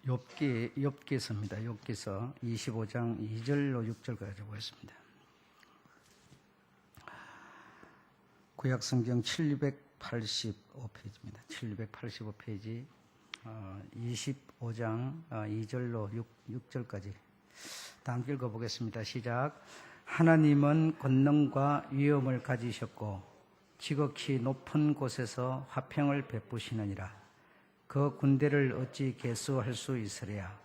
욥기서입니다. 욥기서 25장 2절로 6절까지 보겠습니다. 구약성경 785페이지입니다. 785페이지 25장 2절로 6절까지 다 함께 읽어보겠습니다. 시작. 하나님은 권능과 위엄을 가지셨고 지극히 높은 곳에서 화평을 베푸시느니라. 그 군대를 어찌 계수할 수 있으랴.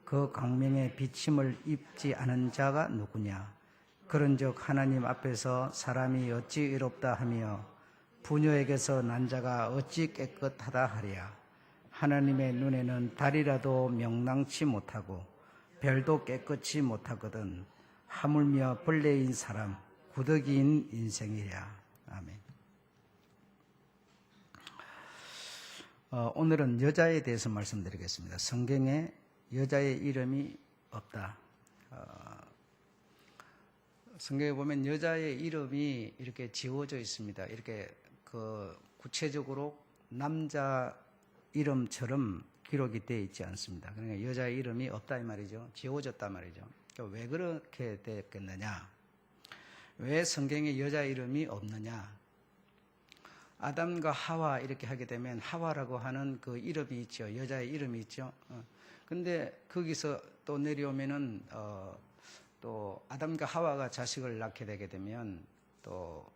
그 광명의 비침을 입지 않은 자가 누구냐. 그런즉 하나님 앞에서 사람이 어찌 의롭다 하며 부녀에게서 난 자가 어찌 깨끗하다 하랴. 하나님의 눈에는 달이라도 명랑치 못하고 별도 깨끗이 못하거든 하물며 벌레인 사람 구더기인 인생이랴. 아멘. 오늘은 여자에 대해서 말씀드리겠습니다. 성경에 여자의 이름이 없다. 성경에 보면 여자의 이름이 이렇게 지워져 있습니다. 이렇게 구체적으로 남자 이름처럼 기록이 되어 있지 않습니다. 그러니까 여자의 이름이 없다 이 말이죠. 지워졌다 말이죠. 그러니까 왜 그렇게 됐겠느냐? 왜 성경에 여자 이름이 없느냐? 아담과 하와 이렇게 하게 되면 하와라고 하는 그 이름이 있죠. 여자의 이름이 있죠. 근데 거기서 또 내려오면은 또 아담과 하와가 자식을 낳게 되게 되면 또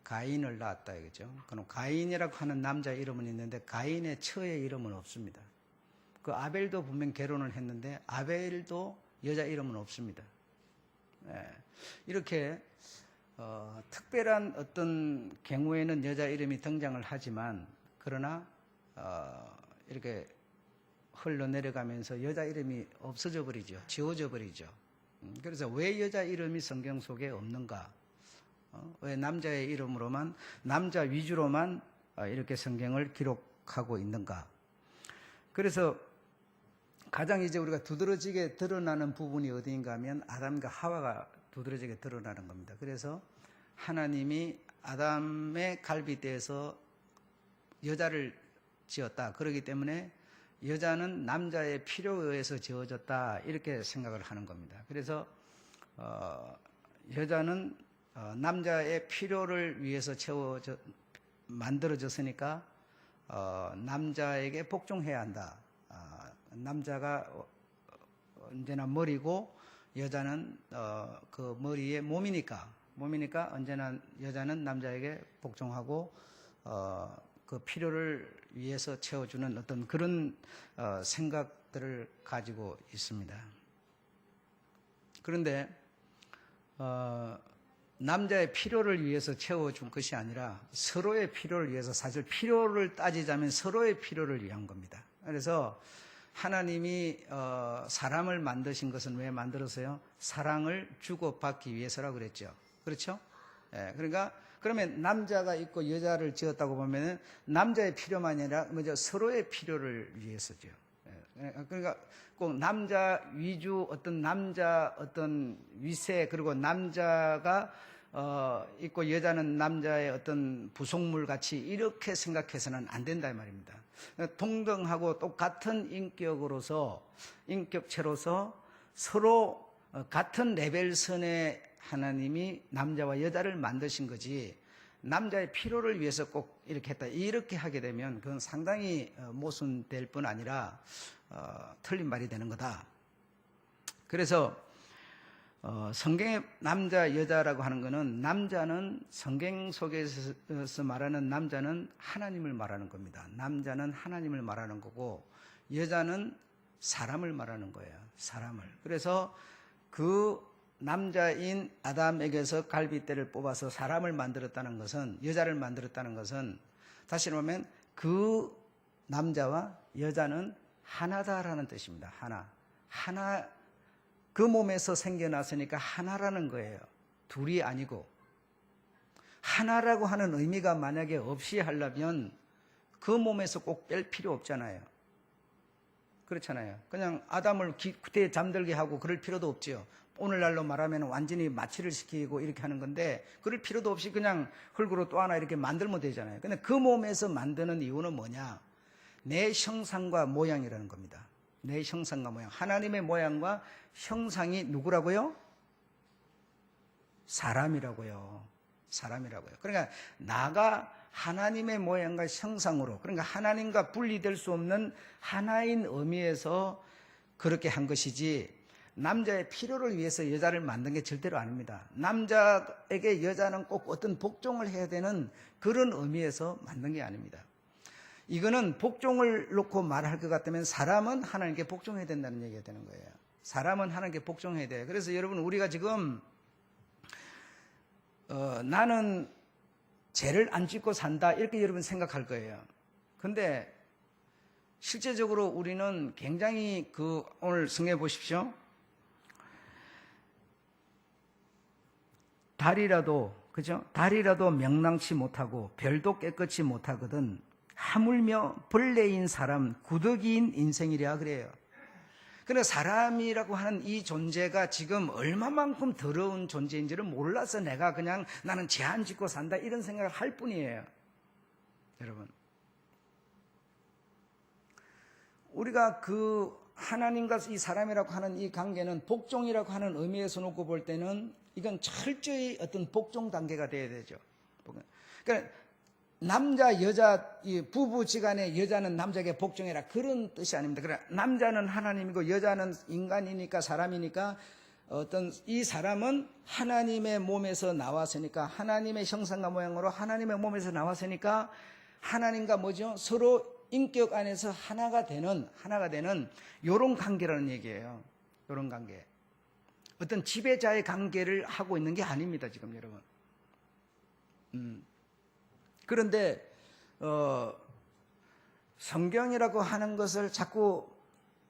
가인을 낳았다 이거죠. 그럼 가인이라고 하는 남자 이름은 있는데 가인의 처의 이름은 없습니다. 그 아벨도 분명 결혼을 했는데 아벨도 여자 이름은 없습니다. 이렇게 특별한 어떤 경우에는 여자 이름이 등장을 하지만 그러나 이렇게 흘러내려가면서 여자 이름이 없어져 버리죠. 지워져 버리죠. 그래서 왜 여자 이름이 성경 속에 없는가? 왜 남자의 이름으로만 남자 위주로만 이렇게 성경을 기록하고 있는가? 그래서 가장 이제 우리가 두드러지게 드러나는 부분이 어디인가 하면 아담과 하와가 두드러지게 드러나는 겁니다. 그래서 하나님이 아담의 갈빗대에서 여자를 지었다. 그렇기 때문에 여자는 남자의 필요에 의해서 지어졌다. 이렇게 생각을 하는 겁니다. 그래서 여자는 남자의 필요를 위해서 만들어졌으니까 남자에게 복종해야 한다. 남자가 언제나 머리고 여자는 그 머리의 몸이니까 언제나 여자는 남자에게 복종하고 그 필요를 위해서 채워주는 어떤 그런 생각들을 가지고 있습니다. 그런데 남자의 필요를 위해서 채워준 것이 아니라 서로의 필요를 위해서, 사실 필요를 따지자면 서로의 필요를 위한 겁니다. 그래서 하나님이 사람을 만드신 것은 왜 만들었어요? 사랑을 주고받기 위해서라고 그랬죠. 그렇죠? 그러니까 그러면 남자가 있고 여자를 지었다고 보면은 남자의 필요만이 아니라 먼저 서로의 필요를 위해서죠. 그러니까 꼭 남자 위주 어떤 위세, 그리고 남자가 있고 여자는 남자의 어떤 부속물 같이 이렇게 생각해서는 안 된다 이 말입니다. 동등하고 똑같은 인격체로서 서로 같은 레벨선에 하나님이 남자와 여자를 만드신 거지, 남자의 필요를 위해서 꼭 이렇게 했다 이렇게 하게 되면 그건 상당히 모순될 뿐 아니라 틀린 말이 되는 거다. 그래서 성경의 남자 여자라고 하는 것은, 남자는 성경 속에서 말하는 남자는 하나님을 말하는 겁니다. 남자는 하나님을 말하는 거고 여자는 사람을 말하는 거예요. 사람을. 그래서 그 남자인 아담에게서 갈빗대를 뽑아서 사람을 만들었다는 것은, 여자를 만들었다는 것은, 다시 말하면 그 남자와 여자는 하나다라는 뜻입니다. 하나. 그 몸에서 생겨났으니까 하나라는 거예요. 둘이 아니고. 하나라고 하는 의미가 만약에 없이 하려면 그 몸에서 꼭 뺄 필요 없잖아요. 그렇잖아요. 그냥 아담을 그때 잠들게 하고 그럴 필요도 없죠. 오늘날로 말하면 완전히 마취를 시키고 이렇게 하는 건데 그럴 필요도 없이 그냥 흙으로 또 하나 이렇게 만들면 되잖아요. 근데 그 몸에서 만드는 이유는 뭐냐? 내 형상과 모양이라는 겁니다. 내 형상과 모양. 하나님의 모양과 형상이 누구라고요? 사람이라고요. 사람이라고요. 그러니까 나가 하나님의 모양과 형상으로, 그러니까 하나님과 분리될 수 없는 하나인 의미에서 그렇게 한 것이지, 남자의 필요를 위해서 여자를 만든 게 절대로 아닙니다. 남자에게 여자는 꼭 어떤 복종을 해야 되는 그런 의미에서 만든 게 아닙니다. 이거는 복종을 놓고 말할 것 같다면 사람은 하나님께 복종해야 된다는 얘기가 되는 거예요. 사람은 하나님께 복종해야 돼요. 그래서 여러분, 우리가 지금 나는 죄를 안 짓고 산다, 이렇게 여러분 생각할 거예요. 근데 실제적으로 우리는 굉장히 오늘 성경에 보십시오. 달이라도, 그죠? 달이라도 명랑치 못하고 별도 깨끗이 못하거든 하물며 벌레인 사람, 구더기인 인생이랴 그래요. 그러나 사람이라고 하는 이 존재가 지금 얼마만큼 더러운 존재인지를 몰라서 내가 그냥 나는 죄 안 짓고 산다, 이런 생각을 할 뿐이에요. 여러분, 우리가 하나님과 이 사람이라고 하는 이 관계는 복종이라고 하는 의미에서 놓고 볼 때는 이건 철저히 어떤 복종 단계가 돼야 되죠. 그러니까 남자, 여자, 이 부부지간에 여자는 남자에게 복종해라, 그런 뜻이 아닙니다. 그러나 남자는 하나님이고 여자는 인간이니까, 사람이니까, 이 사람은 하나님의 몸에서 나왔으니까, 하나님의 형상과 모양으로 하나님의 몸에서 나왔으니까 하나님과 뭐죠? 서로 인격 안에서 하나가 되는 요런 관계라는 얘기예요. 요런 관계. 어떤 지배자의 관계를 하고 있는 게 아닙니다, 지금 여러분. 그런데 성경이라고 하는 것을 자꾸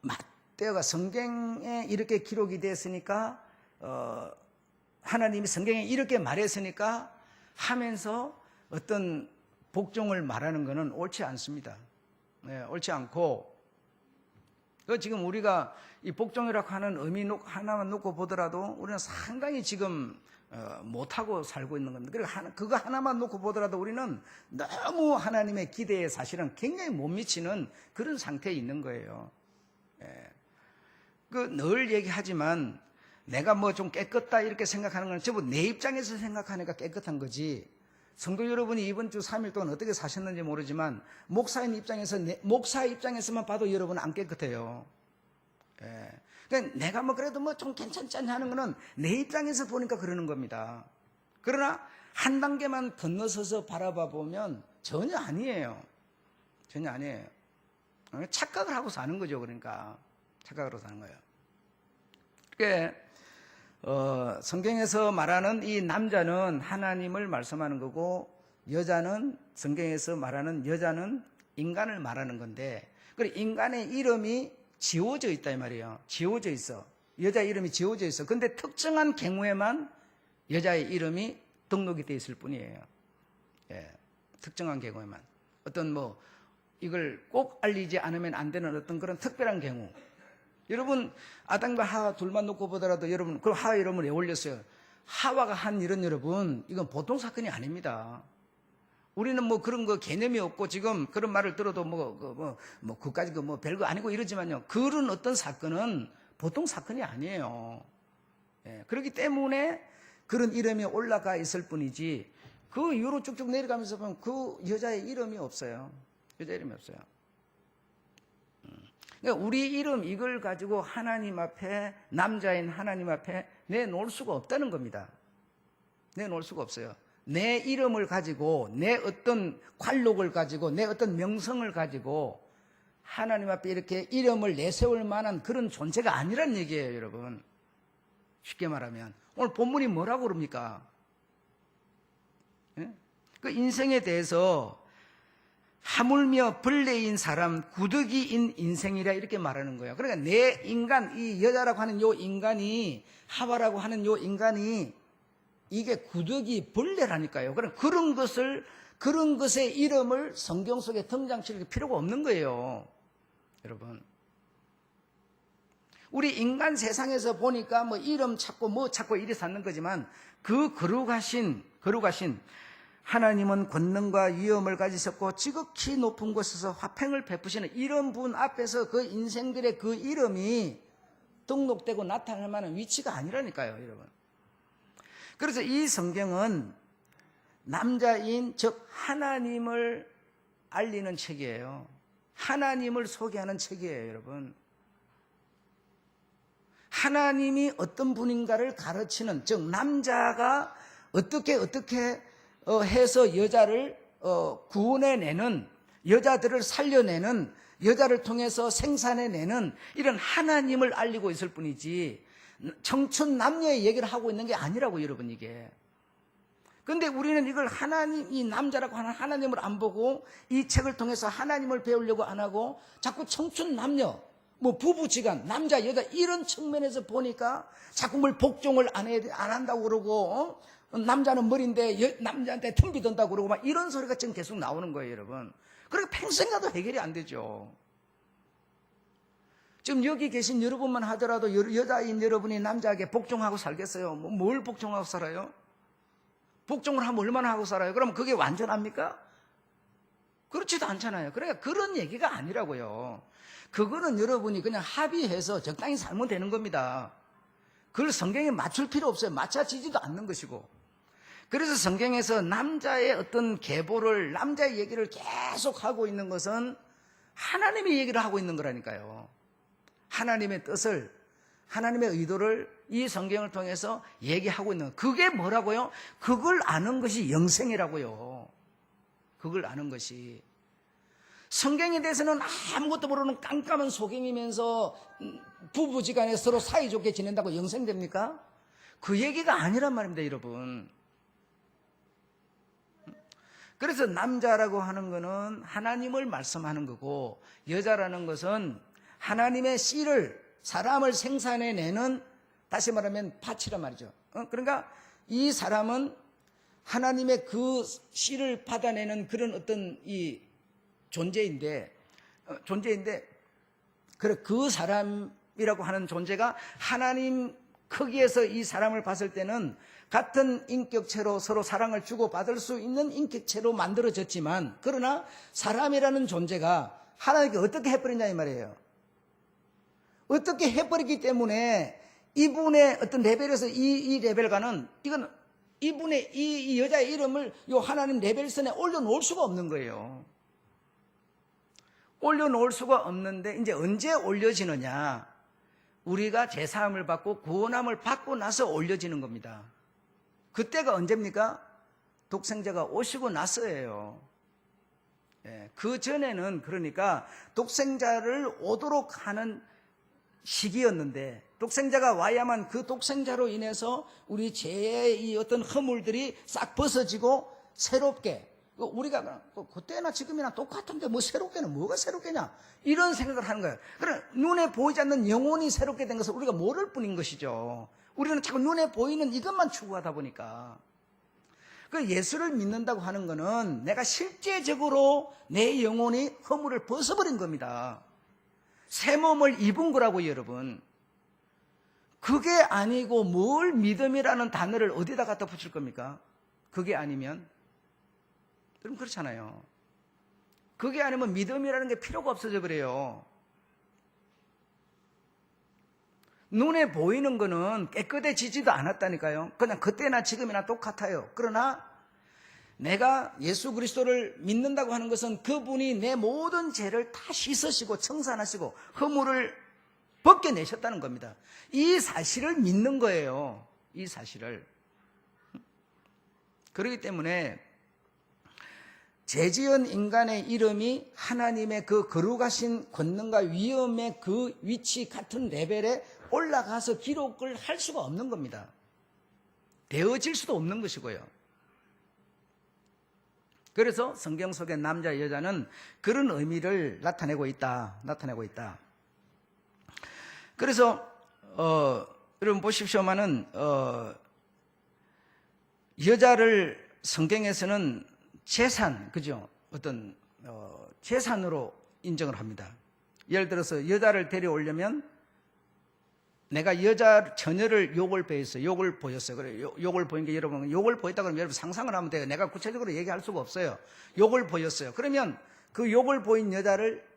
맞대어가, 성경에 이렇게 기록이 됐으니까, 하나님이 성경에 이렇게 말했으니까 하면서 어떤 복종을 말하는 것은 옳지 않습니다. 네, 옳지 않고, 지금 우리가 이 복종이라고 하는 의미 하나만 놓고 보더라도 우리는 상당히 지금 못하고 살고 있는 겁니다. 그리고 그거 하나만 놓고 보더라도 우리는 너무 하나님의 기대에 사실은 굉장히 못 미치는 그런 상태에 있는 거예요. 늘 얘기하지만 내가 뭐 좀 깨끗다 이렇게 생각하는 건 전부 내 입장에서 생각하니까 깨끗한 거지, 성도 여러분이 이번 주 3일 동안 어떻게 사셨는지 모르지만 목사인 입장에서, 목사 입장에서만 봐도 여러분은 안 깨끗해요. 그러니까 내가 뭐 그래도 뭐 좀 괜찮지 않냐 하는 거는 내 입장에서 보니까 그러는 겁니다. 그러나 한 단계만 건너서서 바라봐 보면 전혀 아니에요. 전혀 아니에요. 착각을 하고 사는 거죠. 그러니까 착각으로 사는 거예요. 그러니까 성경에서 말하는 이 남자는 하나님을 말씀하는 거고, 여자는, 성경에서 말하는 여자는 인간을 말하는 건데, 그리고 인간의 이름이 지워져 있다 이 말이에요. 지워져 있어. 여자 이름이 지워져 있어. 근데 특정한 경우에만 여자의 이름이 등록이 되어 있을 뿐이에요. 특정한 경우에만. 어떤 이걸 꼭 알리지 않으면 안 되는 어떤 그런 특별한 경우. 여러분, 아담과 하와 둘만 놓고 보더라도 여러분, 그럼 하와 이름을 왜 올렸어요? 하와가 한 일은 여러분, 이건 보통 사건이 아닙니다. 우리는 뭐 그런 거 개념이 없고 지금 그런 말을 들어도 그까지 별거 아니고 이러지만요. 그런 어떤 사건은 보통 사건이 아니에요. 그렇기 때문에 그런 이름이 올라가 있을 뿐이지, 그 이후로 쭉쭉 내려가면서 보면 그 여자의 이름이 없어요. 여자 이름이 없어요. 그러니까 우리 이름 이걸 가지고 하나님 앞에, 남자인 하나님 앞에 내놓을 수가 없다는 겁니다. 내놓을 수가 없어요. 내 이름을 가지고, 내 어떤 관록을 가지고, 내 어떤 명성을 가지고 하나님 앞에 이렇게 이름을 내세울 만한 그런 존재가 아니란 얘기예요, 여러분. 쉽게 말하면 오늘 본문이 뭐라고 그럽니까? 그 인생에 대해서 하물며 벌레인 사람, 구더기인 인생이라 이렇게 말하는 거예요. 그러니까 내 인간, 이 여자라고 하는 요 인간이, 하와라고 하는 요 인간이 이게 구더기, 벌레라니까요. 그런 것의 이름을 성경 속에 등장시킬 필요가 없는 거예요. 여러분, 우리 인간 세상에서 보니까 이름 찾고 찾고 이래 사는 거지만, 그 거룩하신 하나님은 권능과 위엄을 가지셨고 지극히 높은 곳에서 화평을 베푸시는 이런 분 앞에서 그 인생들의 그 이름이 등록되고 나타날 만한 위치가 아니라니까요, 여러분. 그래서 이 성경은 남자인 즉 하나님을 알리는 책이에요. 하나님을 소개하는 책이에요, 여러분. 하나님이 어떤 분인가를 가르치는, 즉 남자가 어떻게 해서 여자를 구원해내는, 여자들을 살려내는, 여자를 통해서 생산해내는 이런 하나님을 알리고 있을 뿐이지 청춘 남녀의 얘기를 하고 있는 게 아니라고, 여러분. 이게. 근데 우리는 이걸 하나님, 이 남자라고 하는 하나님을 안 보고 이 책을 통해서 하나님을 배우려고 안 하고 자꾸 청춘 남녀, 뭐 부부지간, 남자 여자 이런 측면에서 보니까 자꾸 뭘 복종을 안 한다고 그러고 남자는 머리인데 남자한테 틈비 든다고 그러고 막 이런 소리가 지금 계속 나오는 거예요, 여러분. 그러니까 평생 가도 해결이 안 되죠. 지금 여기 계신 여러분만 하더라도 여자인 여러분이 남자에게 복종하고 살겠어요? 뭘 복종하고 살아요? 복종을 하면 얼마나 하고 살아요? 그러면 그게 완전합니까? 그렇지도 않잖아요. 그러니까 그런 얘기가 아니라고요. 그거는 여러분이 그냥 합의해서 적당히 살면 되는 겁니다. 그걸 성경에 맞출 필요 없어요. 맞춰지지도 않는 것이고. 그래서 성경에서 남자의 어떤 계보를, 남자의 얘기를 계속 하고 있는 것은 하나님의 얘기를 하고 있는 거라니까요. 하나님의 뜻을, 하나님의 의도를 이 성경을 통해서 얘기하고 있는, 그게 뭐라고요? 그걸 아는 것이 영생이라고요. 그걸 아는 것이. 성경에 대해서는 아무것도 모르는 깜깜한 소경이면서 부부지간에 서로 사이좋게 지낸다고 영생됩니까? 그 얘기가 아니란 말입니다, 여러분. 그래서 남자라고 하는 것은 하나님을 말씀하는 거고, 여자라는 것은 하나님의 씨를, 사람을 생산해내는, 다시 말하면 밭이란 말이죠. 그러니까 이 사람은 하나님의 그 씨를 받아내는 그런 어떤 이 존재인데 그래, 그 사람이라고 하는 존재가 하나님 크기에서 이 사람을 봤을 때는 같은 인격체로 서로 사랑을 주고받을 수 있는 인격체로 만들어졌지만, 그러나 사람이라는 존재가 하나님께 어떻게 해버리냐 이 말이에요. 어떻게 해버리기 때문에 이분의 어떤 레벨에서 이 레벨과는, 이건 이분의 이 여자의 이름을 요 하나님 레벨선에 올려놓을 수가 없는 거예요. 올려놓을 수가 없는데, 이제 언제 올려지느냐? 우리가 제사함을 받고 구원함을 받고 나서 올려지는 겁니다. 그때가 언제입니까? 독생자가 오시고 나서예요. 그 전에는 그러니까 독생자를 오도록 하는 시기였는데, 독생자가 와야만 그 독생자로 인해서 우리 죄의 이 어떤 허물들이 싹 벗어지고 새롭게, 우리가 그때나 지금이나 똑같은데 뭐 새롭게는 뭐가 새롭게냐, 이런 생각을 하는 거예요. 그러나 눈에 보이지 않는 영혼이 새롭게 된 것을 우리가 모를 뿐인 것이죠. 우리는 자꾸 눈에 보이는 이것만 추구하다 보니까. 그 예수를 믿는다고 하는 것은 내가 실제적으로 내 영혼이 허물을 벗어버린 겁니다. 새 몸을 입은 거라고요, 여러분. 그게 아니고 뭘 믿음이라는 단어를 어디다 갖다 붙일 겁니까? 그게 아니면? 그럼 그렇잖아요. 그게 아니면 믿음이라는 게 필요가 없어져 버려요. 눈에 보이는 거는 깨끗해지지도 않았다니까요. 그냥 그때나 지금이나 똑같아요. 그러나 내가 예수 그리스도를 믿는다고 하는 것은 그분이 내 모든 죄를 다 씻으시고 청산하시고 허물을 벗겨내셨다는 겁니다. 이 사실을 믿는 거예요. 이 사실을. 그렇기 때문에 죄지은 인간의 이름이 하나님의 그 거룩하신 권능과 위엄의 그 위치 같은 레벨에 올라가서 기록을 할 수가 없는 겁니다. 되어질 수도 없는 것이고요. 그래서 성경 속의 남자 여자는 그런 의미를 나타내고 있다. 그래서 여러분 보십시오만은 여자를 성경에서는 재산, 그죠? 어떤 재산으로 인정을 합니다. 예를 들어서 여자를 데려오려면 내가 여자 처녀를 욕을 배웠어요. 욕을 보였어요. 그래, 욕을 보인 게 여러분, 욕을 보였다 그러면 여러분 상상을 하면 돼요. 내가 구체적으로 얘기할 수가 없어요. 욕을 보였어요. 그러면 그 욕을 보인 여자를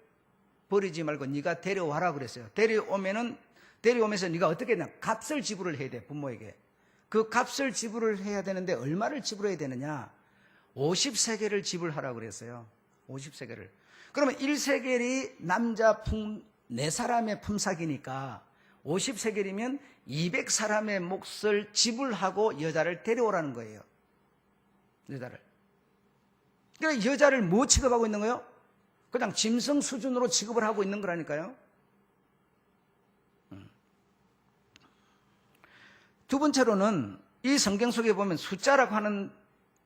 버리지 말고 네가 데려와라 그랬어요. 데려오면서 네가 어떻게 했냐? 값을 지불을 해야 돼, 부모에게. 그 값을 지불을 해야 되는데 얼마를 지불해야 되느냐? 50세겔을 지불하라고 그랬어요. 50세겔을. 그러면 1세겔이 남자 4사람의 품삯이니까 50세겔이면 200사람의 몫을 지불하고 여자를 데려오라는 거예요. 여자를. 그러니까 여자를 뭐 취급하고 있는 거예요? 그냥 짐승 수준으로 취급을 하고 있는 거라니까요. 두 번째로는 이 성경 속에 보면 숫자라고 하는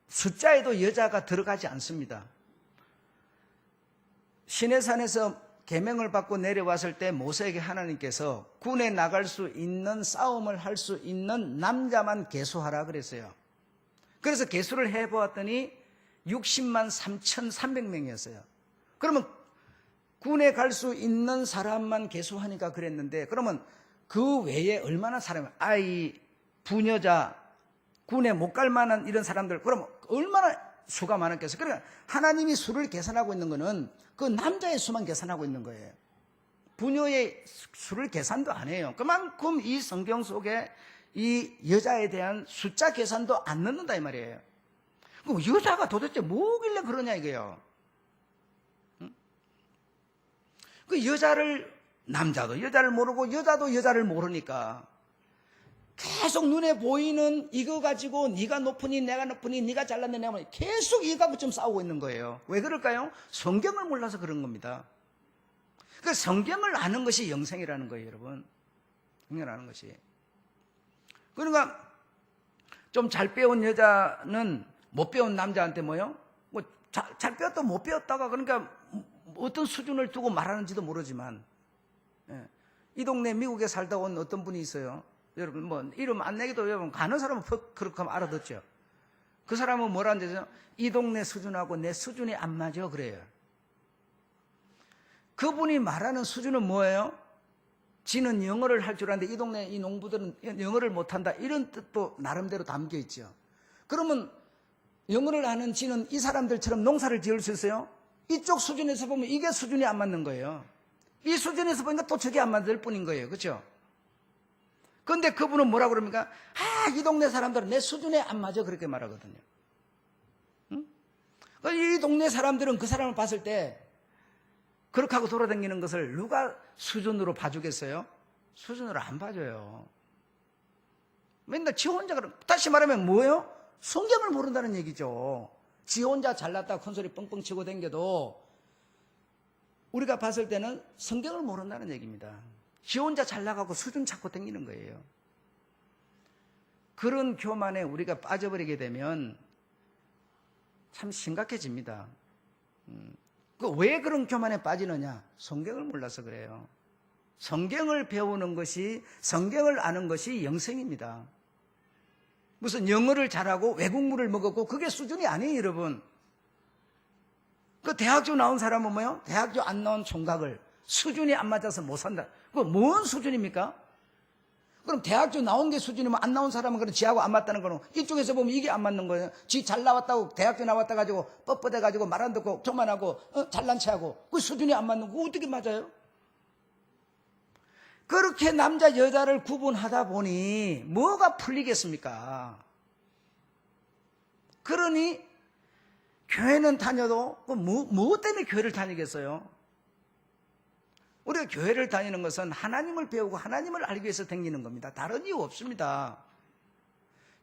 숫자에도 여자가 들어가지 않습니다. 시내산에서 계명을 받고 내려왔을 때 모세에게 하나님께서 군에 나갈 수 있는 싸움을 할 수 있는 남자만 계수하라 그랬어요. 그래서 계수를 해보았더니 60만 3,300명이었어요. 그러면 군에 갈 수 있는 사람만 계수하니까 그랬는데 그러면 그 외에 얼마나 사람이 아이, 부녀자, 군에 못 갈 만한 이런 사람들 그러면 얼마나 수가 많았겠어요. 그러니까 하나님이 수를 계산하고 있는 거는 그 남자의 수만 계산하고 있는 거예요. 부녀의 수를 계산도 안 해요. 그만큼 이 성경 속에 이 여자에 대한 숫자 계산도 안 넣는다 이 말이에요. 그럼 여자가 도대체 뭐길래 그러냐 이거예요. 그 남자도 여자를 모르고 여자도 여자를 모르니까 계속 눈에 보이는 이거 가지고 네가 높으니 내가 높으니 네가 잘났네 내가 못하니 계속 이거 가지고 좀 싸우고 있는 거예요. 왜 그럴까요? 성경을 몰라서 그런 겁니다. 그 성경을 아는 것이 영생이라는 거예요, 여러분. 성경을 아는 것이. 그러니까 좀 잘 배운 여자는 못 배운 남자한테 뭐요? 뭐 잘 배웠다 못 배웠다가 그러니까 어떤 수준을 두고 말하는지도 모르지만 이 동네 미국에 살다 온 어떤 분이 있어요. 여러분 뭐 이름 안 내기도 여러분 가는 사람은 그렇게 하면 알아듣죠. 그 사람은 뭐라는 데서 이 동네 수준하고 내 수준이 안 맞아 그래요. 그분이 말하는 수준은 뭐예요? 지는 영어를 할 줄 아는데 이 동네 이 농부들은 영어를 못한다 이런 뜻도 나름대로 담겨 있죠. 그러면 영어를 아는 지는 이 사람들처럼 농사를 지을 수 있어요? 이쪽 수준에서 보면 이게 수준이 안 맞는 거예요. 이 수준에서 보니까 또 저게 안 맞을 뿐인 거예요. 그렇죠? 그런데 그분은 뭐라고 그럽니까? 이 동네 사람들은 내 수준에 안 맞아 그렇게 말하거든요. 응? 이 동네 사람들은 그 사람을 봤을 때 그렇게 하고 돌아다니는 것을 누가 수준으로 봐주겠어요? 수준으로 안 봐줘요. 맨날 지 혼자 다시 말하면 뭐예요? 성경을 모른다는 얘기죠. 지 혼자 잘났다고 큰소리 뻥뻥 치고 댕겨도 우리가 봤을 때는 성경을 모른다는 얘기입니다. 지 혼자 잘나가고 수준 찾고 댕기는 거예요. 그런 교만에 우리가 빠져버리게 되면 참 심각해집니다. 왜 그런 교만에 빠지느냐? 성경을 몰라서 그래요. 성경을 배우는 것이, 성경을 아는 것이 영생입니다. 무슨 영어를 잘하고 외국물을 먹었고 그게 수준이 아니에요, 여러분. 그 대학교 나온 사람은 뭐예요? 대학교 안 나온 총각을 수준이 안 맞아서 못 산다. 그거 뭔 수준입니까? 그럼 대학교 나온 게 수준이면 안 나온 사람은 그럼 지하고 안 맞다는 거는 이쪽에서 보면 이게 안 맞는 거예요. 지 잘 나왔다고 대학교 나왔다 가지고 뻣뻣해 가지고 말 안 듣고 교만하고 잘난 체하고 그 수준이 안 맞는 거 어떻게 맞아요? 그렇게 남자 여자를 구분하다 보니 뭐가 풀리겠습니까? 그러니 교회는 다녀도 뭐 때문에 교회를 다니겠어요? 우리가 교회를 다니는 것은 하나님을 배우고 하나님을 알기 위해서 다니는 겁니다. 다른 이유 없습니다.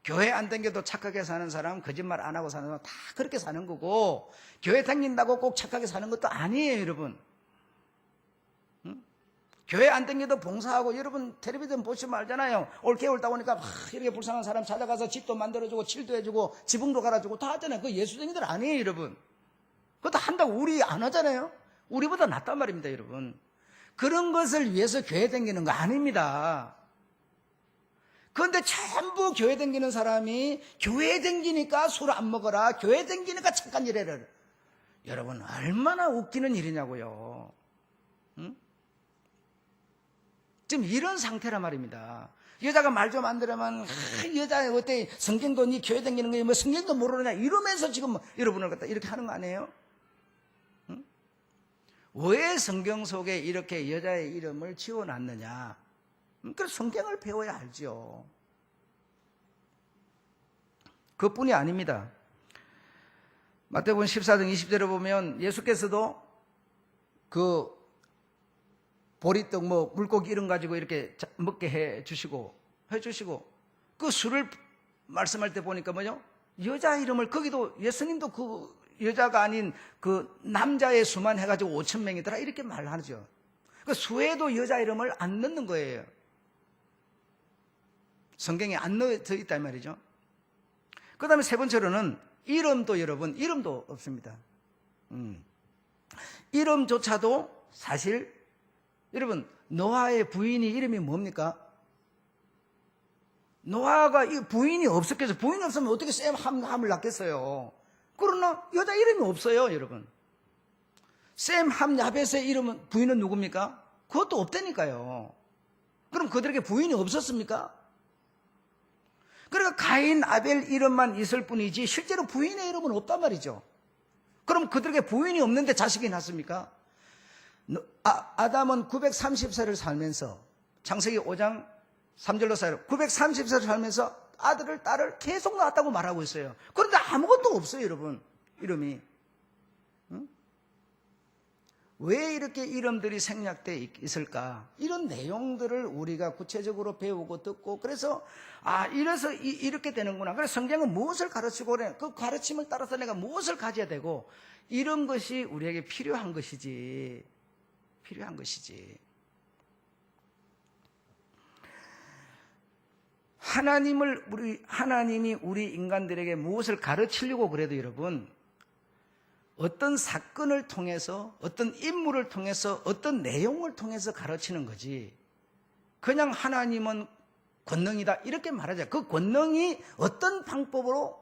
교회 안 다녀도 착하게 사는 사람, 거짓말 안 하고 사는 사람 다 그렇게 사는 거고 교회 다닌다고 꼭 착하게 사는 것도 아니에요, 여러분. 교회 안 다녀도 봉사하고 여러분 텔레비전 보시면 알잖아요. 올케 올다 보니까 막 이렇게 불쌍한 사람 찾아가서 집도 만들어주고 칠도 해주고 지붕도 갈아주고 다 하잖아요. 그 예수쟁이들 아니에요, 여러분. 그것도 한다고 우리 안 하잖아요. 우리보다 낫단 말입니다, 여러분. 그런 것을 위해서 교회 다니는 거 아닙니다. 그런데 전부 교회 다니는 사람이 교회 다니니까 술 안 먹어라, 교회 다니니까 착한 일 해라. 여러분 얼마나 웃기는 일이냐고요. 응? 지금 이런 상태란 말입니다. 여자가 말 좀 안 들으면 여자 어때 성경도 니 교회 다니는 거야 뭐 성경도 모르느냐 이러면서 지금 여러분을 갖다 이렇게 하는 거 아니에요? 응? 왜 성경 속에 이렇게 여자의 이름을 지어놨느냐? 그래서 성경을 배워야 알죠. 그뿐이 아닙니다. 마태복음 14장 20절에 보면 예수께서도 그 보리떡 뭐 물고기 이런 가지고 이렇게 먹게 해주시고 그 술을 말씀할 때 보니까 뭐죠? 여자 이름을 거기도 예수님도 그 여자가 아닌 그 남자의 수만 해가지고 5,000명이더라 이렇게 말하죠. 그 수에도 여자 이름을 안 넣는 거예요. 성경에 안 넣어져 있단 말이죠. 그 다음에 세 번째로는 이름도 여러분 이름도 없습니다. 이름조차도 사실 여러분 노아의 부인이 이름이 뭡니까? 노아가 이 부인이 없었겠어요. 부인이 없으면 어떻게 셈함을 낳겠어요? 그러나 여자 이름이 없어요, 여러분. 셈함 야벳의 이름은 부인은 누굽니까? 그것도 없다니까요. 그럼 그들에게 부인이 없었습니까? 그러니까 가인, 아벨 이름만 있을 뿐이지 실제로 부인의 이름은 없단 말이죠. 그럼 그들에게 부인이 없는데 자식이 낳습니까? 아담은 930세를 살면서 창세기 5장 3절로 사요. 930세를 살면서 아들을 딸을 계속 낳았다고 말하고 있어요. 그런데 아무것도 없어요, 여러분. 이름이. 응? 왜 이렇게 이름들이 생략되어 있을까? 이런 내용들을 우리가 구체적으로 배우고 듣고 그래서 이래서 이렇게 되는구나. 그래서 성경은 무엇을 가르치고 그래? 그 가르침을 따라서 내가 무엇을 가져야 되고 이런 것이 우리에게 필요한 것이지. 하나님이 우리 인간들에게 무엇을 가르치려고 그래도 여러분 어떤 사건을 통해서 어떤 인물을 통해서 어떤 내용을 통해서 가르치는 거지 그냥 하나님은 권능이다 이렇게 말하자. 그 권능이 어떤 방법으로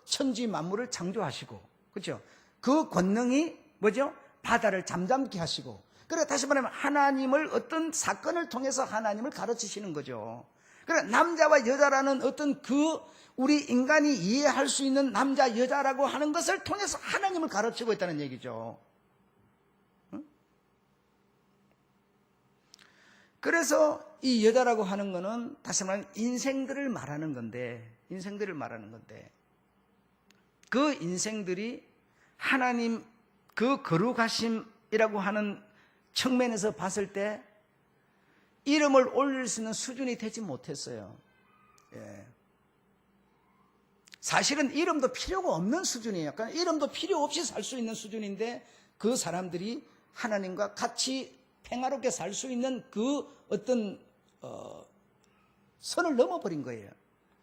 천지 만물을 창조하시고 그렇죠? 그 권능이 뭐죠? 바다를 잠잠케 하시고 그러니까 다시 말하면 하나님을 어떤 사건을 통해서 하나님을 가르치시는 거죠. 그러니까 남자와 여자라는 어떤 그 우리 인간이 이해할 수 있는 남자 여자라고 하는 것을 통해서 하나님을 가르치고 있다는 얘기죠. 응? 그래서 이 여자라고 하는 거는 다시 말하면 인생들을 말하는 건데 그 인생들이 하나님 그 거룩하심이라고 하는 측면에서 봤을 때 이름을 올릴 수 있는 수준이 되지 못했어요. 예. 사실은 이름도 필요가 없는 수준이에요. 그러니까 이름도 필요 없이 살 수 있는 수준인데 그 사람들이 하나님과 같이 평화롭게 살 수 있는 그 어떤 선을 넘어버린 거예요.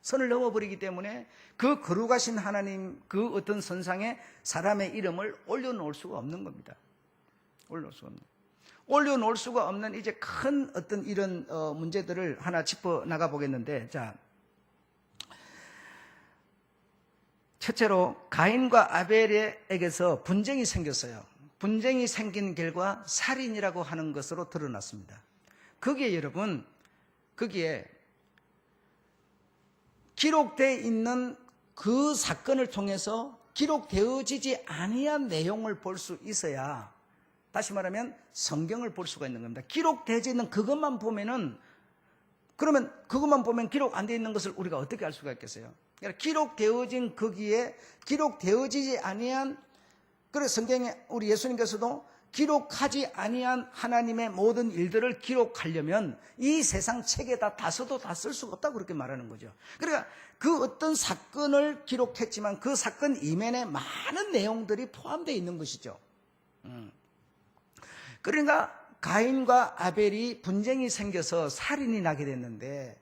선을 넘어버리기 때문에 그 거룩하신 하나님 그 어떤 선상에 사람의 이름을 올려놓을 수가 없는 겁니다. 올려놓을 수가 없는 이제 큰 어떤 이런 문제들을 하나 짚어 나가 보겠는데, 자, 첫째로 가인과 아벨에게서 분쟁이 생겼어요. 분쟁이 생긴 결과 살인이라고 하는 것으로 드러났습니다. 거기에 기록되어 있는 그 사건을 통해서 기록되어지지 아니한 내용을 볼 수 있어야 다시 말하면 성경을 볼 수가 있는 겁니다. 기록되어져 있는 그것만 보면 기록 안 되어 있는 것을 우리가 어떻게 알 수가 있겠어요? 그러니까 기록되어진 거기에 기록되어지지 아니한 그래서 성경에 우리 예수님께서도 기록하지 아니한 하나님의 모든 일들을 기록하려면 이 세상 책에다 다 써도 다 쓸 수가 없다고 그렇게 말하는 거죠. 그러니까 그 어떤 사건을 기록했지만 그 사건 이면에 많은 내용들이 포함되어 있는 것이죠. 그러니까 가인과 아벨이 분쟁이 생겨서 살인이 나게 됐는데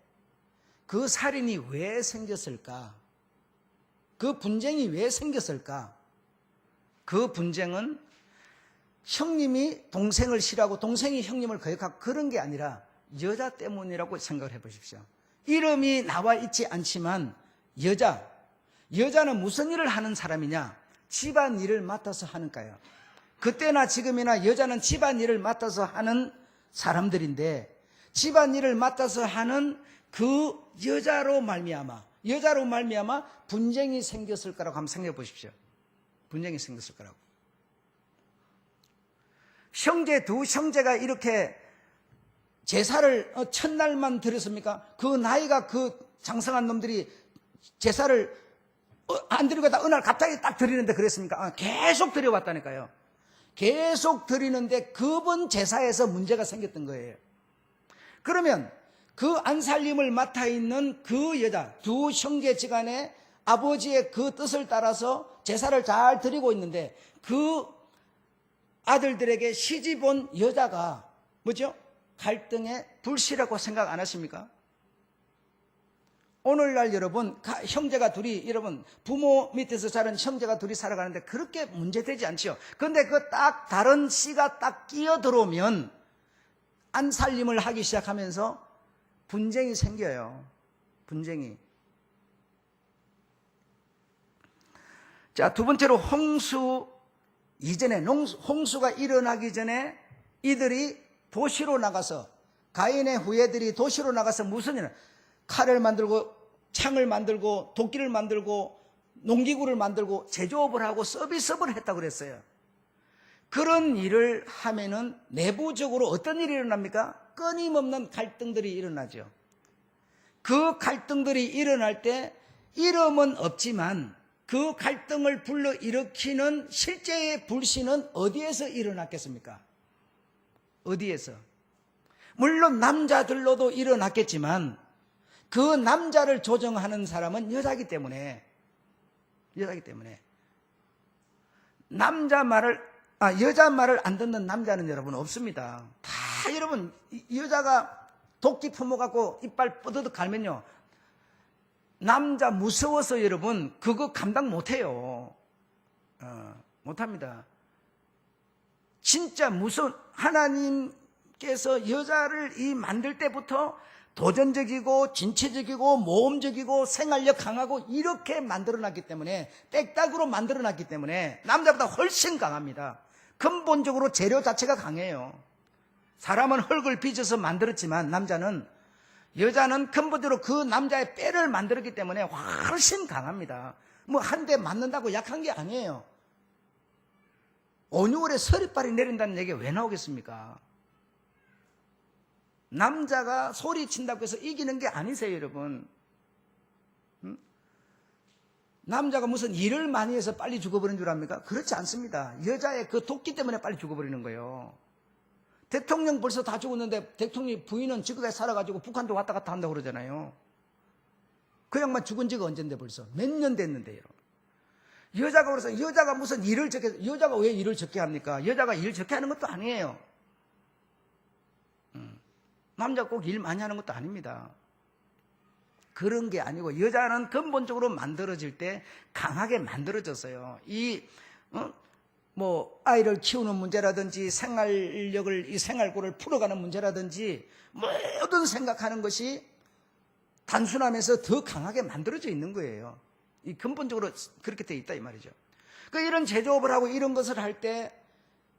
그 살인이 왜 생겼을까? 그 분쟁이 왜 생겼을까? 그 분쟁은 형님이 동생을 싫어하고 동생이 형님을 거역하고 그런 게 아니라 여자 때문이라고 생각을 해보십시오. 이름이 나와 있지 않지만 여자는 무슨 일을 하는 사람이냐? 집안일을 맡아서 하는가요? 그때나 지금이나 여자는 집안일을 맡아서 하는 사람들인데 집안일을 맡아서 하는 그 여자로 말미암아 분쟁이 생겼을 거라고 한번 생각해 보십시오. 분쟁이 생겼을 거라고. 두 형제가 이렇게 제사를 첫날만 드렸습니까? 그 나이가 그 장성한 놈들이 제사를 안 드리고 어느 날 갑자기 딱 드리는데 그랬습니까? 계속 드려왔다니까요. 계속 드리는데 그번 제사에서 문제가 생겼던 거예요. 그러면 그 안살림을 맡아 있는 그 여자, 두 형제지간에 아버지의 그 뜻을 따라서 제사를 잘 드리고 있는데 그 아들들에게 시집 온 여자가 뭐죠? 갈등의 불씨라고 생각 안 하십니까? 오늘날 여러분 형제가 둘이 여러분 부모 밑에서 자란 형제가 둘이 살아가는데 그렇게 문제되지 않지요. 그런데 그 딱 다른 씨가 딱 끼어 들어오면 안살림을 하기 시작하면서 분쟁이 생겨요. 분쟁이. 자, 두 번째로 홍수가 일어나기 전에 이들이 도시로 나가서 가인의 후예들이 도시로 나가서 무슨 일을 칼을 만들고 창을 만들고 도끼를 만들고 농기구를 만들고 제조업을 하고 서비스업을 했다고 그랬어요. 그런 일을 하면은 내부적으로 어떤 일이 일어납니까? 끊임없는 갈등들이 일어나죠. 그 갈등들이 일어날 때 이름은 없지만 그 갈등을 불러일으키는 실제의 불씨는 어디에서 일어났겠습니까? 어디에서? 물론 남자들로도 일어났겠지만 그 남자를 조정하는 사람은 여자이기 때문에 여자 말을 안 듣는 남자는 여러분 없습니다. 다 여러분 여자가 도끼 품어갖고 이빨 뻗어도 갈면요 남자 무서워서 여러분 그거 감당 못해요. 못합니다. 진짜 무서운 하나님께서 여자를 만들 때부터 도전적이고 진취적이고 모험적이고 생활력 강하고 이렇게 만들어놨기 때문에 빽딱으로 만들어놨기 때문에 남자보다 훨씬 강합니다. 근본적으로 재료 자체가 강해요. 사람은 흙을 빚어서 만들었지만 여자는 근본적으로 그 남자의 뼈를 만들었기 때문에 훨씬 강합니다. 뭐 한 대 맞는다고 약한 게 아니에요. 5, 6월에 서리빨이 내린다는 얘기가 왜 나오겠습니까? 남자가 소리친다고 해서 이기는 게 아니세요, 여러분. 남자가 무슨 일을 많이 해서 빨리 죽어버리는 줄 압니까? 그렇지 않습니다. 여자의 그 도끼 때문에 빨리 죽어버리는 거예요. 대통령 벌써 다 죽었는데 대통령 부인은 지금까지 살아가지고 북한도 왔다 갔다 한다고 그러잖아요. 그 양반 죽은 지가 언젠데 벌써 몇 년 됐는데요. 여자가 그래서 여자가 무슨 일을 적게, 여자가 왜 일을 적게 합니까? 여자가 일 적게 하는 것도 아니에요. 남자가 꼭 일 많이 하는 것도 아닙니다. 그런 게 아니고 여자는 근본적으로 만들어질 때 강하게 만들어졌어요. 아이를 키우는 문제라든지 이 생활고를 풀어가는 문제라든지 모든 생각하는 것이 단순하면서 더 강하게 만들어져 있는 거예요. 이 근본적으로 그렇게 돼 있다 이 말이죠. 이런 제조업을 하고 이런 것을 할 때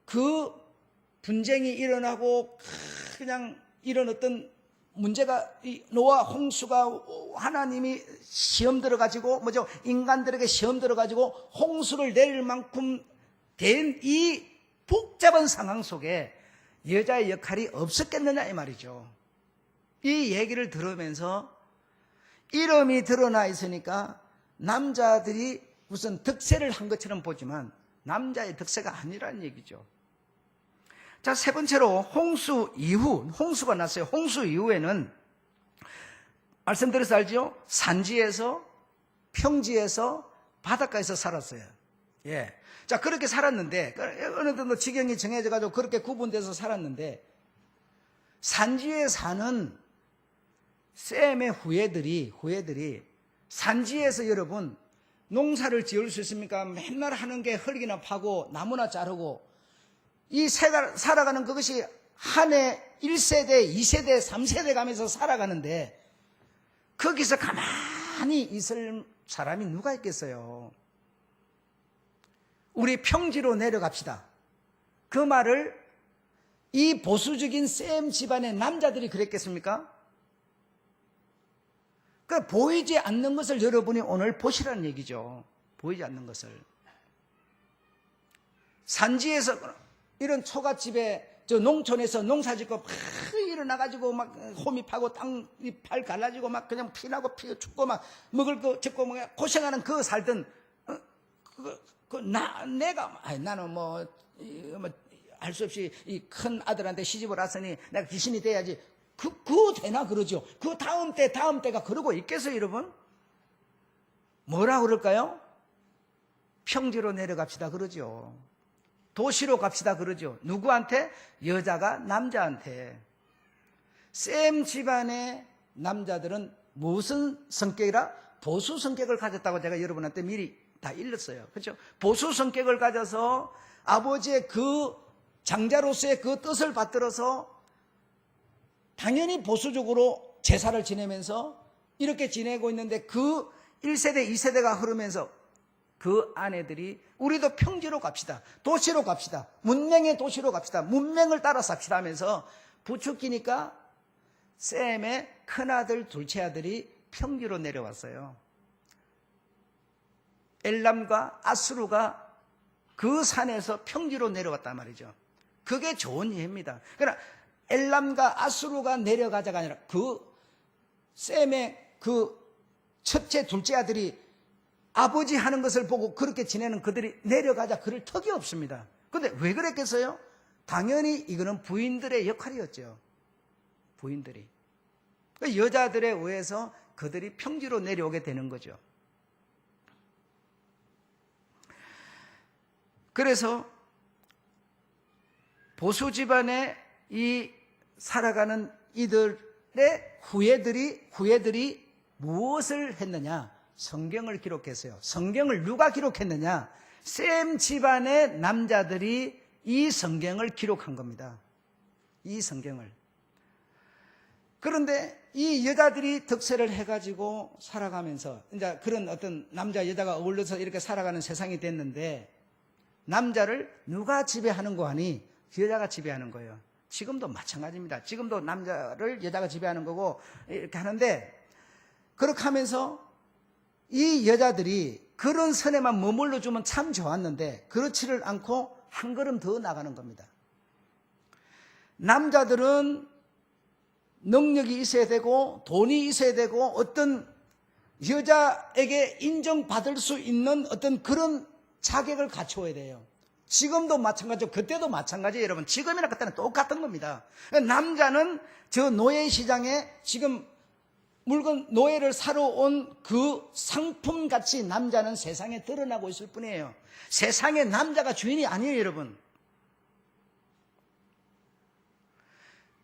그 분쟁이 일어나고 그냥 이런 어떤 문제가 노아 홍수가 하나님이 시험 들어가지고 인간들에게 시험 들어가지고 홍수를 내릴 만큼 된 이 복잡한 상황 속에 여자의 역할이 없었겠느냐 이 말이죠. 이 얘기를 들으면서 이름이 드러나 있으니까 남자들이 무슨 득세를 한 것처럼 보지만 남자의 득세가 아니라는 얘기죠. 자, 세 번째로 홍수가 났어요. 홍수 이후에는 말씀드려서 알죠? 산지에서 평지에서 바닷가에서 살았어요. 예. 자, 그렇게 살았는데 어느 정도 지경이 정해져 가지고 그렇게 구분돼서 살았는데 산지에 사는 셈의 후예들이 산지에서 여러분 농사를 지을 수 있습니까? 맨날 하는 게 흙이나 파고 나무나 자르고 이 살아가는 그것이 한 해 1세대, 2세대, 3세대 가면서 살아가는데 거기서 가만히 있을 사람이 누가 있겠어요? 우리 평지로 내려갑시다. 그 말을 이 보수적인 셈 집안의 남자들이 그랬겠습니까? 그러니까 보이지 않는 것을 여러분이 오늘 보시라는 얘기죠. 보이지 않는 것을. 산지에서 이런 초가집에 저 농촌에서 농사짓고 막 일어나가지고 막 호미 파고 땅 팔 갈라지고 막 그냥 피나고 피 죽고 막 먹을 거 적고 막 고생하는 그 살던 나는 뭐 할 수 없이 이 큰 아들한테 시집을 왔으니 내가 귀신이 돼야지. 그거 되나 그러죠. 그 다음 때가 그러고 있겠어요, 여러분? 뭐라 그럴까요? 평지로 내려갑시다 그러죠. 도시로 갑시다 그러죠. 누구한테? 여자가 남자한테. 셈 집안의 남자들은 무슨 성격이라? 보수 성격을 가졌다고 제가 여러분한테 미리 다 일렀어요. 그렇죠? 보수 성격을 가져서 아버지의 그 장자로서의 그 뜻을 받들어서 당연히 보수적으로 제사를 지내면서 이렇게 지내고 있는데 그 1세대, 2세대가 흐르면서 그 아내들이 우리도 평지로 갑시다. 도시로 갑시다. 문명의 도시로 갑시다. 문명을 따라 삽시다 하면서 부추기니까 셈의 큰아들, 둘째 아들이 평지로 내려왔어요. 엘람과 아수르가 그 산에서 평지로 내려왔단 말이죠. 그게 좋은 예입니다. 그러나 엘람과 아수르가 내려가자가 아니라 그 셈의 그 첫째, 둘째 아들이 아버지 하는 것을 보고 그렇게 지내는 그들이 내려가자 그럴 턱이 없습니다. 그런데 왜 그랬겠어요? 당연히 이거는 부인들의 역할이었죠. 부인들이. 여자들에 의해서 그들이 평지로 내려오게 되는 거죠. 그래서 보수 집안에 이 살아가는 이들의 후예들이 무엇을 했느냐? 성경을 기록했어요. 성경을 누가 기록했느냐? 셈 집안의 남자들이 이 성경을 기록한 겁니다. 이 성경을. 그런데 이 여자들이 득세를 해가지고 살아가면서 이제 그런 어떤 남자 여자가 어울려서 이렇게 살아가는 세상이 됐는데 남자를 누가 지배하는 거 아니? 여자가 지배하는 거예요. 지금도 마찬가지입니다. 지금도 남자를 여자가 지배하는 거고 이렇게 하는데 그렇게 하면서 이 여자들이 그런 선에만 머물러 주면 참 좋았는데 그렇지를 않고 한 걸음 더 나가는 겁니다. 남자들은 능력이 있어야 되고 돈이 있어야 되고 어떤 여자에게 인정받을 수 있는 어떤 그런 자격을 갖춰야 돼요. 지금도 마찬가지고 그때도 마찬가지예요, 여러분. 지금이나 그때는 똑같은 겁니다. 남자는 저 노예시장에 지금 물건 노예를 사러 온 그 상품같이 남자는 세상에 드러나고 있을 뿐이에요. 세상에 남자가 주인이 아니에요, 여러분.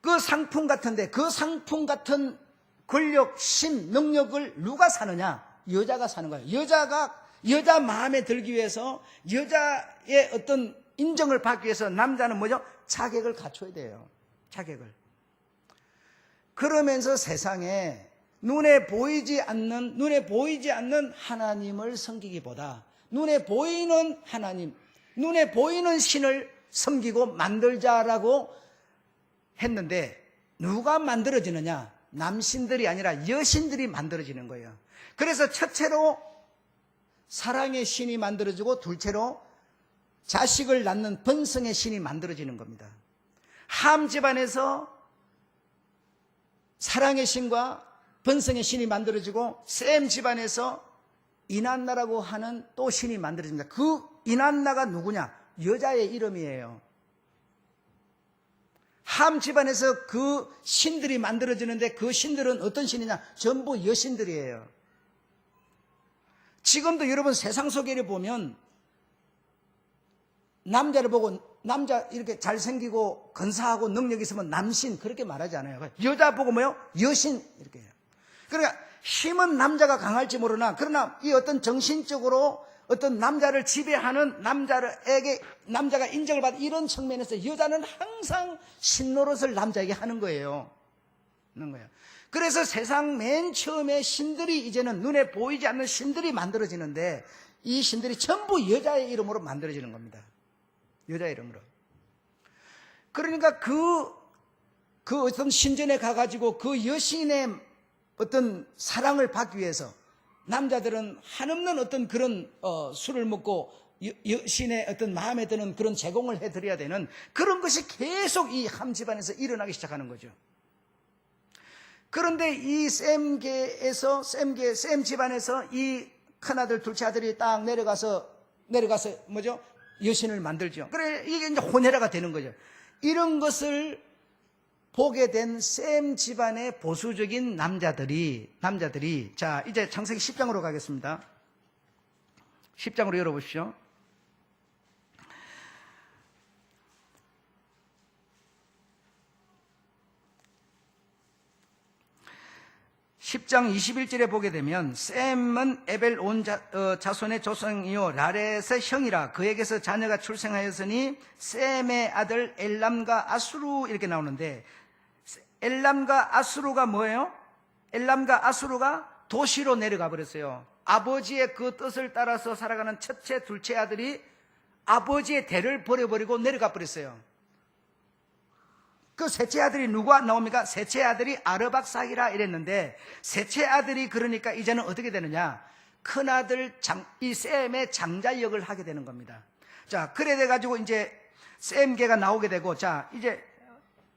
그 상품 같은데 그 상품 같은 권력, 힘, 능력을 누가 사느냐? 여자가 사는 거예요. 여자 마음에 들기 위해서 여자의 어떤 인정을 받기 위해서 남자는 뭐죠? 자격을 갖춰야 돼요. 자격을. 그러면서 세상에 눈에 보이지 않는 하나님을 섬기기보다 눈에 보이는 하나님, 눈에 보이는 신을 섬기고 만들자라고 했는데 누가 만들어지느냐? 남신들이 아니라 여신들이 만들어지는 거예요. 그래서 첫째로 사랑의 신이 만들어지고 둘째로 자식을 낳는 번성의 신이 만들어지는 겁니다. 함 집안에서 사랑의 신과 번성의 신이 만들어지고 셈 집안에서 이난나라고 하는 또 신이 만들어집니다. 그 이난나가 누구냐? 여자의 이름이에요. 함 집안에서 그 신들이 만들어지는데 그 신들은 어떤 신이냐? 전부 여신들이에요. 지금도 여러분 세상 속에를 보면 남자를 보고 남자 이렇게 잘생기고 근사하고 능력이 있으면 남신 그렇게 말하지 않아요. 여자 보고 뭐요? 여신 이렇게 해요. 그러니까 힘은 남자가 강할지 모르나 그러나 이 어떤 정신적으로 어떤 남자를 지배하는 남자가 인정을 받는 이런 측면에서 여자는 항상 신노릇을 남자에게 하는 거예요. 그래서 세상 맨 처음에 신들이 이제는 눈에 보이지 않는 신들이 만들어지는데 이 신들이 전부 여자의 이름으로 만들어지는 겁니다. 여자의 이름으로. 그러니까 그 어떤 신전에 가가지고 그 여신의 어떤 사랑을 받기 위해서 남자들은 한없는 어떤 그런 술을 먹고 여신의 어떤 마음에 드는 그런 제공을 해드려야 되는 그런 것이 계속 이 함 집안에서 일어나기 시작하는 거죠. 그런데 이 셈 집안에서 이 큰아들 둘째 아들이 딱 내려가서 뭐죠? 여신을 만들죠. 그래 이게 이제 호네라가 되는 거죠. 이런 것을 보게 된 셈 집안의 보수적인 남자들이 자 이제 창세기 10장으로 가겠습니다. 10장으로 열어보십시오. 10장 21절에 보게 되면 셈은 에벨 온 자손의 조상이요 라렛의 형이라 그에게서 자녀가 출생하였으니 셈의 아들 엘람과 아수루 이렇게 나오는데 엘람과 아수루가 뭐예요? 엘람과 아수루가 도시로 내려가 버렸어요. 아버지의 그 뜻을 따라서 살아가는 첫째 둘째 아들이 아버지의 대를 버려버리고 내려가 버렸어요. 그 셋째 아들이 누가 나옵니까? 셋째 아들이 아르박삭이라 이랬는데 셋째 아들이 그러니까 이제는 어떻게 되느냐? 큰아들 이 셈의 장자 역을 하게 되는 겁니다. 자, 그래 돼가지고 이제 셈계가 나오게 되고 자 이제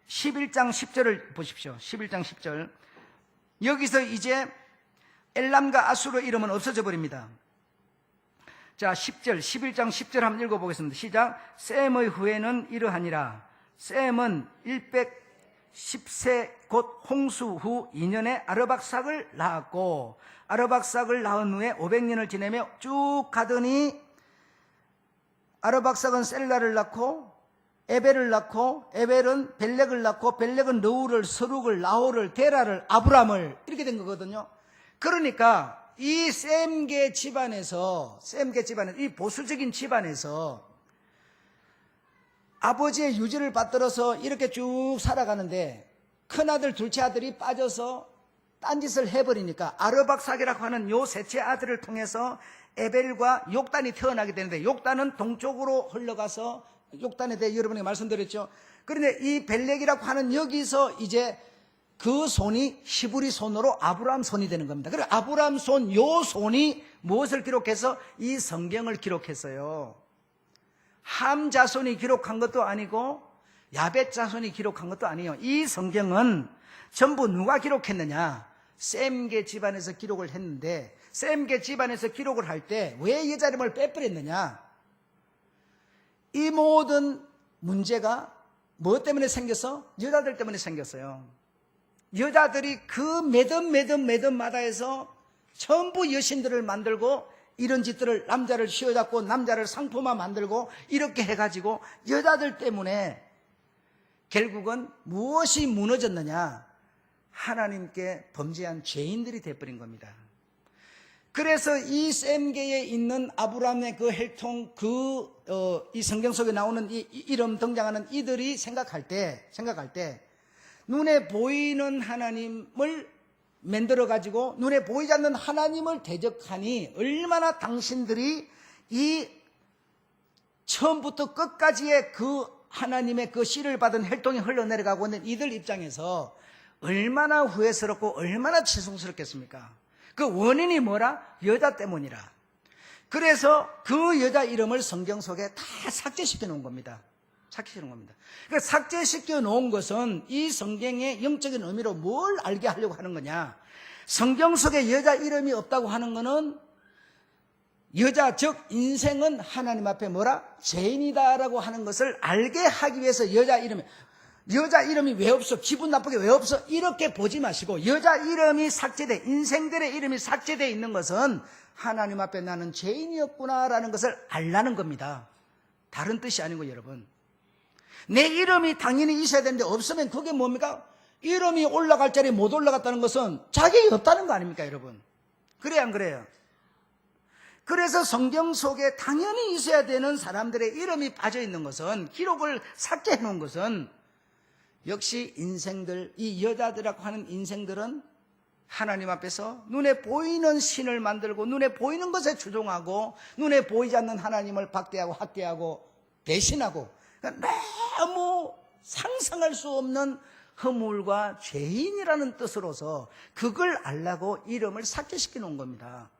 11장 10절을 보십시오. 11장 10절 여기서 이제 엘람과 아수르 이름은 없어져 버립니다. 자 10절 11장 10절 한번 읽어보겠습니다. 시작. 셈의 후에는 이러하니라. 셈은 110세 곧 홍수 후 2년에 아르박삭을 낳았고 아르박삭을 낳은 후에 500년을 지내며 쭉 가더니 아르박삭은 셀라를 낳고 에벨을 낳고 에벨은 벨렉을 낳고 벨렉은 느우를 서룩을 나홀을 데라를 아브람을 이렇게 된 거거든요. 그러니까 이 셈계 집안에서 이 보수적인 집안에서 아버지의 유지를 받들어서 이렇게 쭉 살아가는데 큰아들 둘째 아들이 빠져서 딴짓을 해버리니까 아르박삭이라고 하는 요 셋째 아들을 통해서 에벨과 욕단이 태어나게 되는데 욕단은 동쪽으로 흘러가서 욕단에 대해 여러분에게 말씀드렸죠. 그런데 이 벨렉이라고 하는 여기서 이제 그 손이 히브리 손으로 아브람 손이 되는 겁니다. 그리고 아브람 손 요 손이 무엇을 기록해서 이 성경을 기록했어요. 함 자손이 기록한 것도 아니고 야벳 자손이 기록한 것도 아니에요. 이 성경은 전부 누가 기록했느냐? 셈계 집안에서 기록을 했는데 셈계 집안에서 기록을 할 때 왜 여자 이름을 빼버렸느냐? 이 모든 문제가 뭐 때문에 생겼어? 여자들 때문에 생겼어요. 여자들이 그 매듭 마다에서 전부 여신들을 만들고 이런 짓들을 남자를 씌워잡고 남자를 상품화 만들고 이렇게 해가지고 여자들 때문에 결국은 무엇이 무너졌느냐? 하나님께 범죄한 죄인들이 돼버린 겁니다. 그래서 이 셈계에 있는 아브라함의 그 혈통 이 성경 속에 나오는 이 이름 등장하는 이들이 생각할 때 눈에 보이는 하나님을 만들어 가지고 눈에 보이지 않는 하나님을 대적하니 얼마나 당신들이 이 처음부터 끝까지의 그 하나님의 그 씨를 받은 혈통이 흘러내려가고 있는 이들 입장에서 얼마나 후회스럽고 얼마나 죄송스럽겠습니까? 그 원인이 뭐라? 여자 때문이라. 그래서 그 여자 이름을 성경 속에 다 삭제시켜 놓은 겁니다. 그러니까 삭제시켜 놓은 것은 이 성경의 영적인 의미로 뭘 알게 하려고 하는 거냐? 성경 속에 여자 이름이 없다고 하는 것은 여자 즉 인생은 하나님 앞에 뭐라? 죄인이다라고 하는 것을 알게 하기 위해서 여자 이름이 왜 없어? 기분 나쁘게 왜 없어? 이렇게 보지 마시고 여자 이름이 인생들의 이름이 삭제되어 있는 것은 하나님 앞에 나는 죄인이었구나라는 것을 알라는 겁니다. 다른 뜻이 아니고 여러분. 내 이름이 당연히 있어야 되는데 없으면 그게 뭡니까? 이름이 올라갈 자리에 못 올라갔다는 것은 자격이 없다는 거 아닙니까 여러분? 그래요 안 그래요? 그래서 성경 속에 당연히 있어야 되는 사람들의 이름이 빠져 있는 것은 기록을 삭제해 놓은 것은 역시 인생들 이 여자들이라고 하는 인생들은 하나님 앞에서 눈에 보이는 신을 만들고 눈에 보이는 것에 추종하고 눈에 보이지 않는 하나님을 박대하고 학대하고 배신하고 너무 상상할 수 없는 허물과 죄인이라는 뜻으로서 그걸 알라고 이름을 삭제시켜 놓은 겁니다.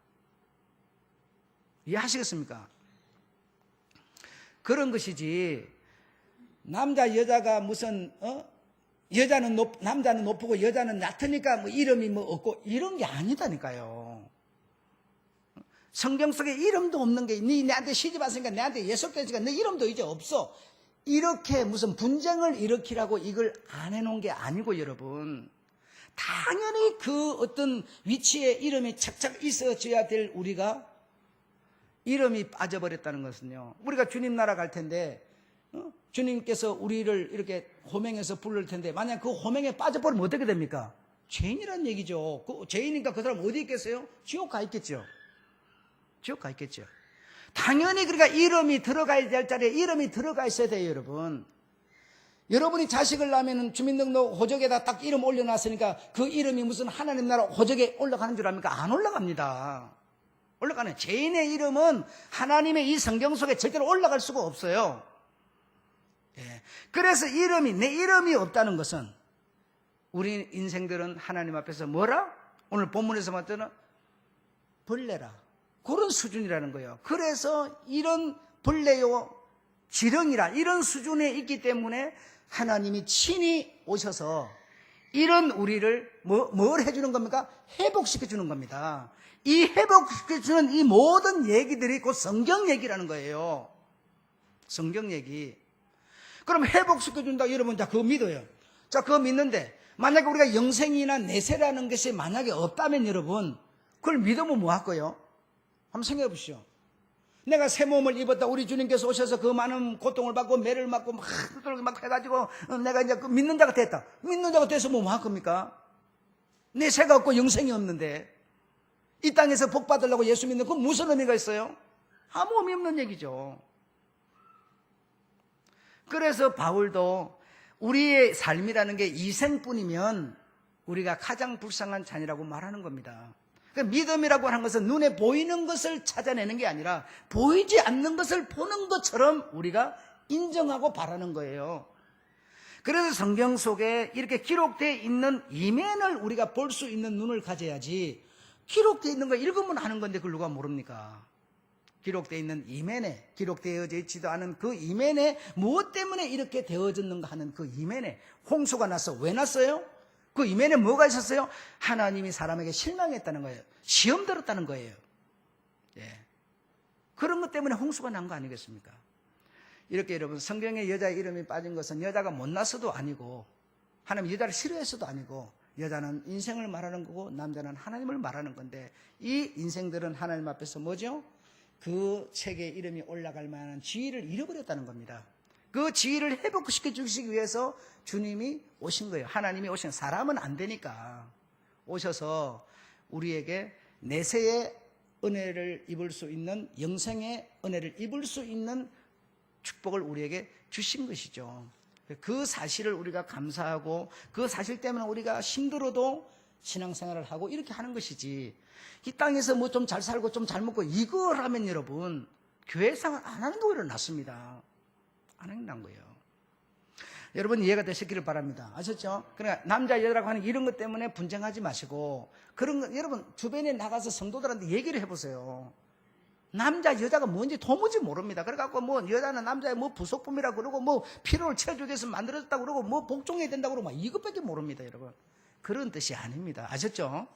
이해하시겠습니까? 그런 것이지 남자 여자가 무슨 남자는 높고 여자는 얕으니까 뭐 이름이 뭐 없고 이런 게 아니다니까요. 성경 속에 이름도 없는 게 네 내한테 시집 왔으니까 내한테 예속됐으니까 너 이름도 이제 없어. 이렇게 무슨 분쟁을 일으키라고 이걸 안 해놓은 게 아니고 여러분, 당연히 그 어떤 위치에 이름이 착착 있어져야 될 우리가 이름이 빠져버렸다는 것은요, 우리가 주님 나라 갈 텐데 주님께서 우리를 이렇게 호명해서 부를 텐데 만약 그 호명에 빠져버리면 어떻게 됩니까? 죄인이란 얘기죠. 그 죄인이니까 그 사람 어디 있겠어요? 지옥 가 있겠죠. 지옥 가 있겠죠. 당연히 그러니까 이름이 들어가야 될 자리에 이름이 들어가 있어야 돼요, 여러분. 여러분이 자식을 낳으면 주민등록 호적에다 딱 이름 올려놨으니까 그 이름이 무슨 하나님 나라 호적에 올라가는 줄 압니까? 안 올라갑니다. 올라가는 죄인의 이름은 하나님의 이 성경 속에 절대로 올라갈 수가 없어요. 예. 그래서 내 이름이 없다는 것은 우리 인생들은 하나님 앞에서 뭐라? 오늘 본문에서 봤더니 벌레라. 그런 수준이라는 거예요. 그래서 이런 벌레요, 지렁이라 이런 수준에 있기 때문에 하나님이 친히 오셔서 이런 우리를 뭘 해주는 겁니까? 회복시켜주는 겁니다. 이 회복시켜주는 이 모든 얘기들이 곧 성경 얘기라는 거예요. 성경 얘기. 그럼 회복시켜준다 여러분, 자 그거 믿어요. 자 그거 믿는데 만약에 우리가 영생이나 내세라는 것이 만약에 없다면 여러분, 그걸 믿으면 뭐 할 거예요? 한번 생각해 보시죠. 내가 새 몸을 입었다. 우리 주님께서 오셔서 그 많은 고통을 받고 매를 맞고 막 해가지고 내가 이제 그 믿는 자가 됐다. 믿는 자가 돼서 뭐 할 겁니까? 내 새가 없고 영생이 없는데 이 땅에서 복 받으려고 예수 믿는 그 무슨 의미가 있어요? 아무 의미 없는 얘기죠. 그래서 바울도 우리의 삶이라는 게 이생뿐이면 우리가 가장 불쌍한 자녀라고 말하는 겁니다. 믿음이라고 하는 것은 눈에 보이는 것을 찾아내는 게 아니라 보이지 않는 것을 보는 것처럼 우리가 인정하고 바라는 거예요. 그래서 성경 속에 이렇게 기록되어 있는 이면을 우리가 볼 수 있는 눈을 가져야지, 기록되어 있는 거 읽으면 아는 건데 그걸 누가 모릅니까? 기록되어 있는 이면에, 기록되어져 있지도 않은 그 이면에 무엇 때문에 이렇게 되어졌는가 하는 그 이면에 홍수가 났어. 왜 났어요? 그 이면에 뭐가 있었어요? 하나님이 사람에게 실망했다는 거예요. 시험 들었다는 거예요. 예. 그런 것 때문에 홍수가 난 거 아니겠습니까? 이렇게 여러분, 성경에 여자 이름이 빠진 것은 여자가 못나서도 아니고 하나님 여자를 싫어해서도 아니고, 여자는 인생을 말하는 거고 남자는 하나님을 말하는 건데, 이 인생들은 하나님 앞에서 뭐죠? 그 책에 이름이 올라갈 만한 지위를 잃어버렸다는 겁니다. 그 지위를 회복시켜 주시기 위해서 주님이 오신 거예요. 하나님이 오신, 사람은 안 되니까 오셔서 우리에게 내세의 은혜를 입을 수 있는, 영생의 은혜를 입을 수 있는 축복을 우리에게 주신 것이죠. 그 사실을 우리가 감사하고 그 사실 때문에 우리가 힘들어도 신앙생활을 하고 이렇게 하는 것이지, 이 땅에서 뭐 좀 잘 살고 좀 잘 먹고 이걸 하면 여러분 교회 생활 안 하는 게 오히려 낫습니다. 안 하는 게 나은 거예요. 여러분 이해가 되시기를 바랍니다. 아셨죠? 그러니까 남자 여자라고 하는 이런 것 때문에 분쟁하지 마시고, 그런 거 여러분 주변에 나가서 성도들한테 얘기를 해보세요. 남자 여자가 뭔지 도무지 모릅니다. 그래갖고 뭐 여자는 남자의 뭐 부속품이라고 그러고 뭐 피로를 채워주기 위해서 만들어졌다고 그러고 뭐 복종해야 된다고 그러고 막 이것밖에 모릅니다. 여러분 그런 뜻이 아닙니다. 아셨죠?